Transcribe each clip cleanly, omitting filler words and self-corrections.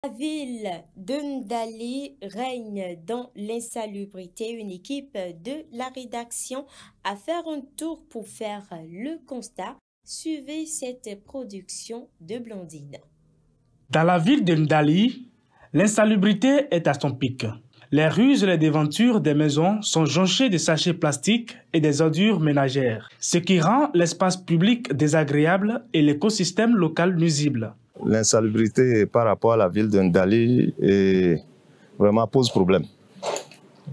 La ville de Ndali règne dans l'insalubrité. Une équipe de la rédaction a fait un tour pour faire le constat. Suivez cette production de Blondine. Dans la ville de Ndali, l'insalubrité est à son pic. Les rues et les devantures des maisons sont jonchées de sachets plastiques et des ordures ménagères, ce qui rend l'espace public désagréable et l'écosystème local nuisible. L'insalubrité par rapport à la ville de Ndali vraiment pose problème.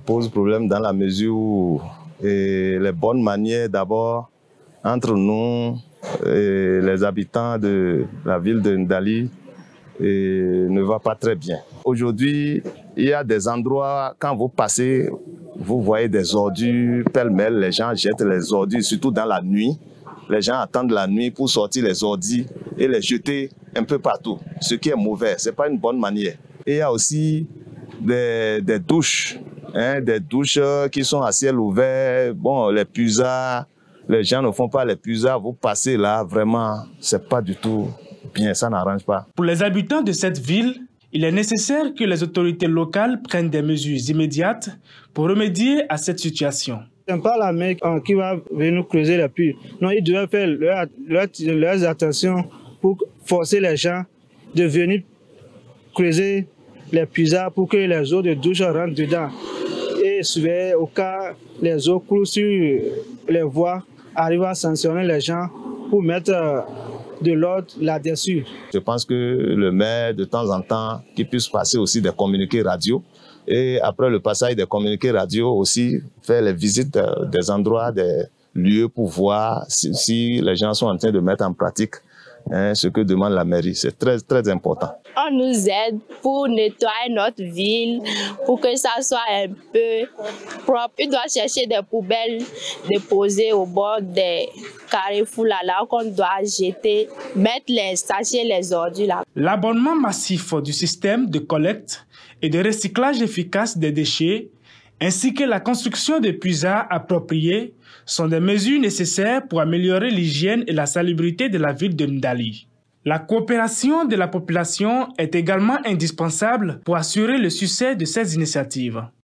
Pose problème dans la mesure où les bonnes manières d'abord entre nous et les habitants de la ville de Ndali ne va pas très bien. Aujourd'hui, il y a des endroits, quand vous passez, vous voyez des ordures pêle-mêle, les gens jettent les ordures, surtout dans la nuit. Les gens attendent la nuit pour sortir les ordures et les jeter un peu partout, ce qui est mauvais, ce n'est pas une bonne manière. Et il y a aussi des douches, des douches qui sont à ciel ouvert. Bon, les puisards, les gens ne font pas les puisards, vous passez là, vraiment, ce n'est pas du tout bien, ça n'arrange pas. Pour les habitants de cette ville, il est nécessaire que les autorités locales prennent des mesures immédiates pour remédier à cette situation. Ce n'est pas la mer qui va venir creuser les puits. Non, ils doivent faire leurs attentions pour forcer les gens de venir creuser les puisards pour que les eaux de douche rentrent dedans. Et surveiller au cas les eaux coulent sur les voies, arriver à sanctionner les gens pour mettre de l'ordre là-dessus. Je pense que le maire, de temps en temps, qu'il puisse passer aussi des communiqués radio. Et après le passage des communiqués radio aussi, faire les visites des endroits, des lieux pour voir si les gens sont en train de mettre en pratique ce que demande la mairie. C'est très, très important. On nous aide pour nettoyer notre ville, pour que ça soit un peu propre. On doit chercher des poubelles déposées au bord des carrefours là qu'on doit jeter, mettre les sachets, les ordures là. L'abonnement massif du système de collecte et de recyclage efficace des déchets, ainsi que la construction de puisards appropriés, sont des mesures nécessaires pour améliorer l'hygiène et la salubrité de la ville de Ndali. La coopération de la population est également indispensable pour assurer le succès de ces initiatives.